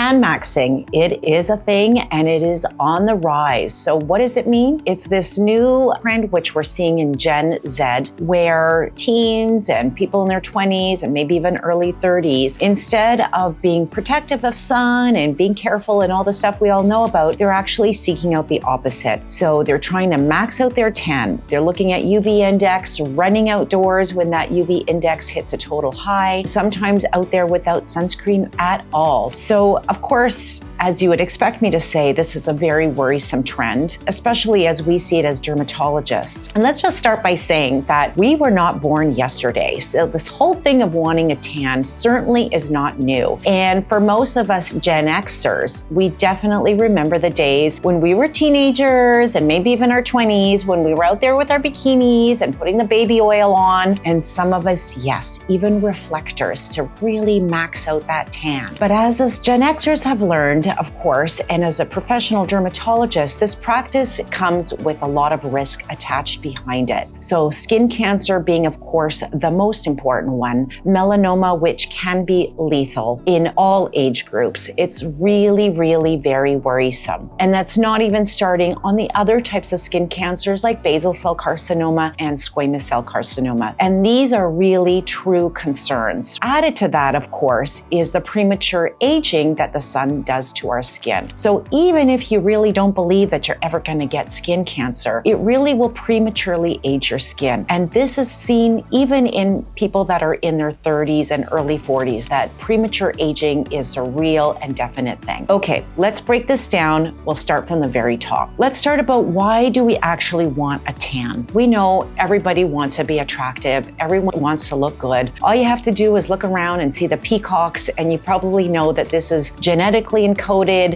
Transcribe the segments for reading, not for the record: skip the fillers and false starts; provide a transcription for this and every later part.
Tanmaxxing, it is a thing and it is on the rise. So what does it mean? It's this new trend which we're seeing in Gen Z, where teens and people in their 20s and maybe even early 30s, instead of being protective of sun and being careful and all the stuff we all know about, they're actually seeking out the opposite. So they're trying to max out their tan. They're looking at UV index, running outdoors when that UV index hits a total high, sometimes out there without sunscreen at all. So of course, as you would expect me to say, this is a very worrisome trend, especially as we see it as dermatologists. And let's just start by saying that we were not born yesterday. So this whole thing of wanting a tan certainly is not new. And for most of us Gen Xers, we definitely remember the days when we were teenagers and maybe even our 20s, when we were out there with our bikinis and putting the baby oil on. And some of us, yes, even reflectors to really max out that tan. But as us Gen Xers have learned, of course, and as a professional dermatologist, this practice comes with a lot of risk attached behind it. So skin cancer being, of course, the most important one, melanoma, which can be lethal in all age groups. It's really, really very worrisome. And that's not even starting on the other types of skin cancers like basal cell carcinoma and squamous cell carcinoma. And these are really true concerns. Added to that, of course, is the premature aging that the sun does to our skin. So even if you really don't believe that you're ever going to get skin cancer, it really will prematurely age your skin. And this is seen even in people that are in their 30s and early 40s, that premature aging is a real and definite thing. Okay, let's break this down. We'll start from the very top. Let's start about why do we actually want a tan? We know everybody wants to be attractive. Everyone wants to look good. All you have to do is look around and see the peacocks, and you probably know that this is genetically encoded.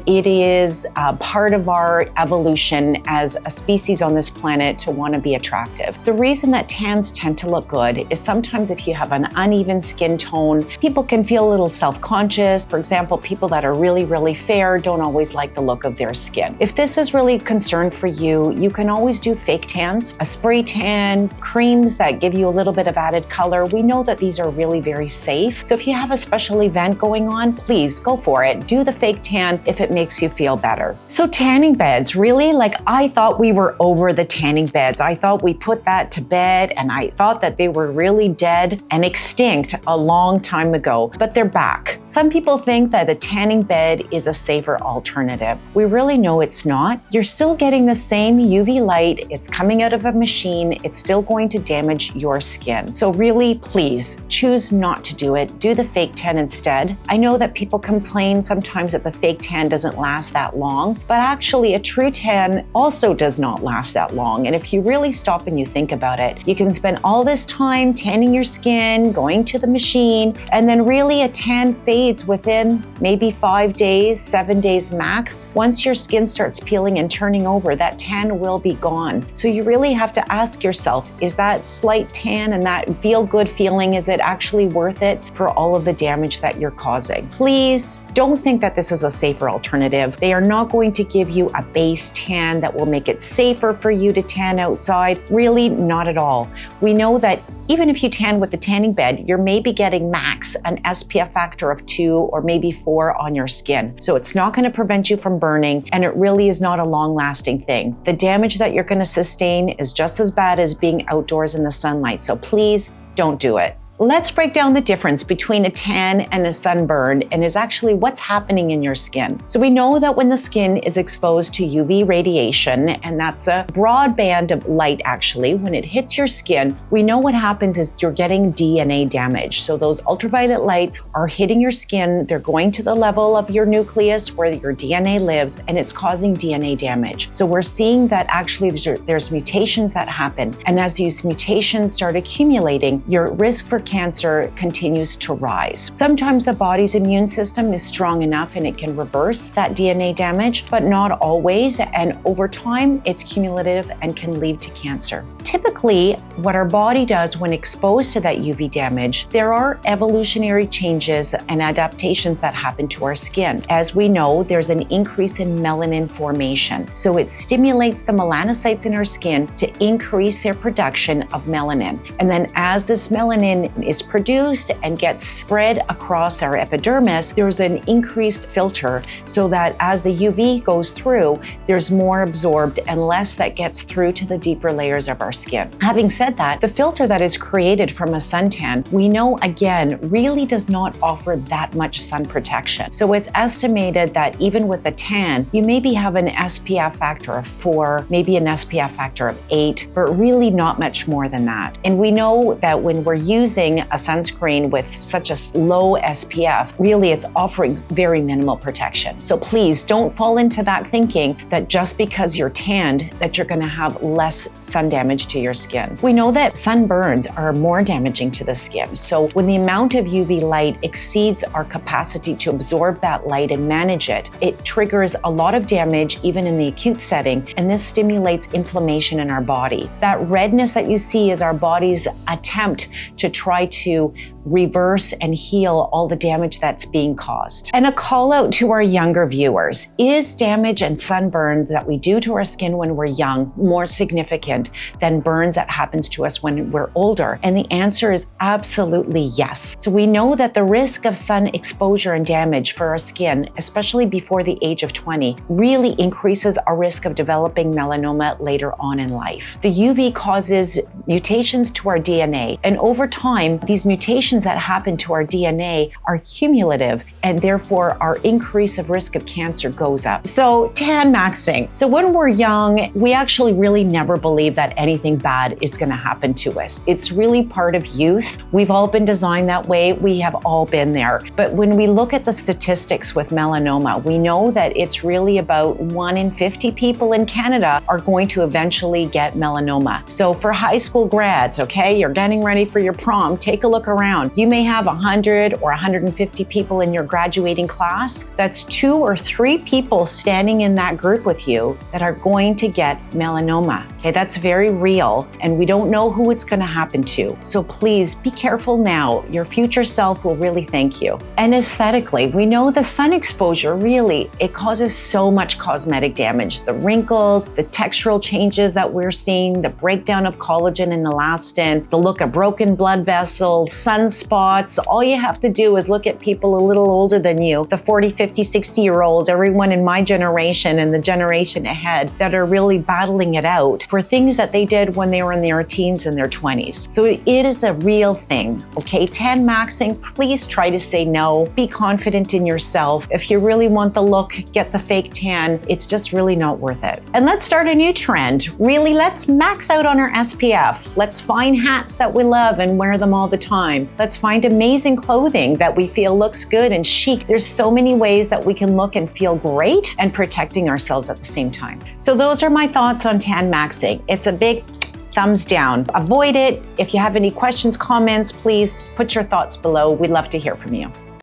It is part of our evolution as a species on this planet to want to be attractive. The reason that tans tend to look good is sometimes if you have an uneven skin tone, people can feel a little self-conscious. For example, people that are really, really fair don't always like the look of their skin. If this is really a concern for you, you can always do fake tans, a spray tan, creams that give you a little bit of added color. We know that these are really very safe. So if you have a special event going on, please go for it. Do the fake tan if it makes you feel better. So tanning beds, really? Like, I thought we were over the tanning beds. I thought we put that to bed, and I thought that they were really dead and extinct a long time ago, but they're back. Some people think that a tanning bed is a safer alternative. We really know it's not. You're still getting the same UV light. It's coming out of a machine. It's still going to damage your skin. So really, please choose not to do it. Do the fake tan instead. I know that people complain sometimes that the fake tan doesn't last that long, but actually a true tan also does not last that long. And if you really stop and you think about it, you can spend all this time tanning your skin, going to the machine, and then really a tan fades within maybe 5 days, 7 days max. Once your skin starts peeling and turning over, that tan will be gone. So you really have to ask yourself, is that slight tan and that feel-good feeling, is it actually worth it for all of the damage that you're causing? Please don't think that this is a safer alternative. They are not going to give you a base tan that will make it safer for you to tan outside. Really, not at all. We know that even if you tan with the tanning bed, you're maybe getting max an SPF factor of 2 or maybe 4 on your skin. So it's not going to prevent you from burning, and it really is not a long-lasting thing. The damage that you're going to sustain is just as bad as being outdoors in the sunlight. So please don't do it. Let's break down the difference between a tan and a sunburn, and is actually what's happening in your skin. So we know that when the skin is exposed to UV radiation, and that's a broad band of light actually, when it hits your skin, we know what happens is you're getting DNA damage. So those ultraviolet lights are hitting your skin, they're going to the level of your nucleus where your DNA lives, and it's causing DNA damage. So we're seeing that actually there's mutations that happen, and as these mutations start accumulating, your risk for cancer continues to rise. Sometimes the body's immune system is strong enough and it can reverse that DNA damage, but not always. And over time, it's cumulative and can lead to cancer. Typically, what our body does when exposed to that UV damage, there are evolutionary changes and adaptations that happen to our skin. As we know, there's an increase in melanin formation. So it stimulates the melanocytes in our skin to increase their production of melanin. And then as this melanin is produced and gets spread across our epidermis, there's an increased filter so that as the UV goes through, there's more absorbed and less that gets through to the deeper layers of our skin. Having said that, the filter that is created from a suntan, we know again, really does not offer that much sun protection. So it's estimated that even with a tan, you maybe have an SPF factor of 4, maybe an SPF factor of 8, but really not much more than that. And we know that when we're using a sunscreen with such a low SPF, really it's offering very minimal protection. So please don't fall into that thinking that just because you're tanned, that you're gonna have less sun damage to your skin. We know that sunburns are more damaging to the skin. So when the amount of UV light exceeds our capacity to absorb that light and manage it, it triggers a lot of damage even in the acute setting, and this stimulates inflammation in our body. That redness that you see is our body's attempt to try to reverse and heal all the damage that's being caused. And a call out to our younger viewers: is damage and sunburn that we do to our skin when we're young more significant than burns that happens to us when we're older? And the answer is absolutely yes. So we know that the risk of sun exposure and damage for our skin, especially before the age of 20, really increases our risk of developing melanoma later on in life. The UV causes mutations to our DNA, and over time, these mutations that happen to our DNA are cumulative, and therefore our increase of risk of cancer goes up. So Tanmaxxing. So when we're young, we actually really never believe that anything bad is going to happen to us. It's really part of youth. We've all been designed that way. We have all been there. But when we look at the statistics with melanoma, we know that it's really about 1 in 50 people in Canada are going to eventually get melanoma. So for high school grads, okay, you're getting ready for your prom, take a look around. You may have 100 or 150 people in your graduating class. That's 2 or 3 people standing in that group with you that are going to get melanoma. Okay, that's very real, and we don't know who it's going to happen to. So please be careful now. Your future self will really thank you. And aesthetically, we know the sun exposure really, it causes so much cosmetic damage. The wrinkles, the textural changes that we're seeing, the breakdown of collagen and elastin, the look of broken blood vessels, sunspots. All you have to do is look at people a little older than you, the 40, 50, 60-year-olds, everyone in my generation and the generation ahead that are really battling it out for things that they did when they were in their teens and their 20s. So it is a real thing, okay? Tanmaxxing, please try to say no. Be confident in yourself. If you really want the look, get the fake tan. It's just really not worth it. And let's start a new trend. Really, let's max out on our SPF. Let's find hats that we love and wear them all the time. Let's find amazing clothing that we feel looks good and chic. There's so many ways that we can look and feel great and protecting ourselves at the same time. So those are my thoughts on Tanmaxxing. It's a big thumbs down. Avoid it. If you have any questions, comments, please put your thoughts below. We'd love to hear from you.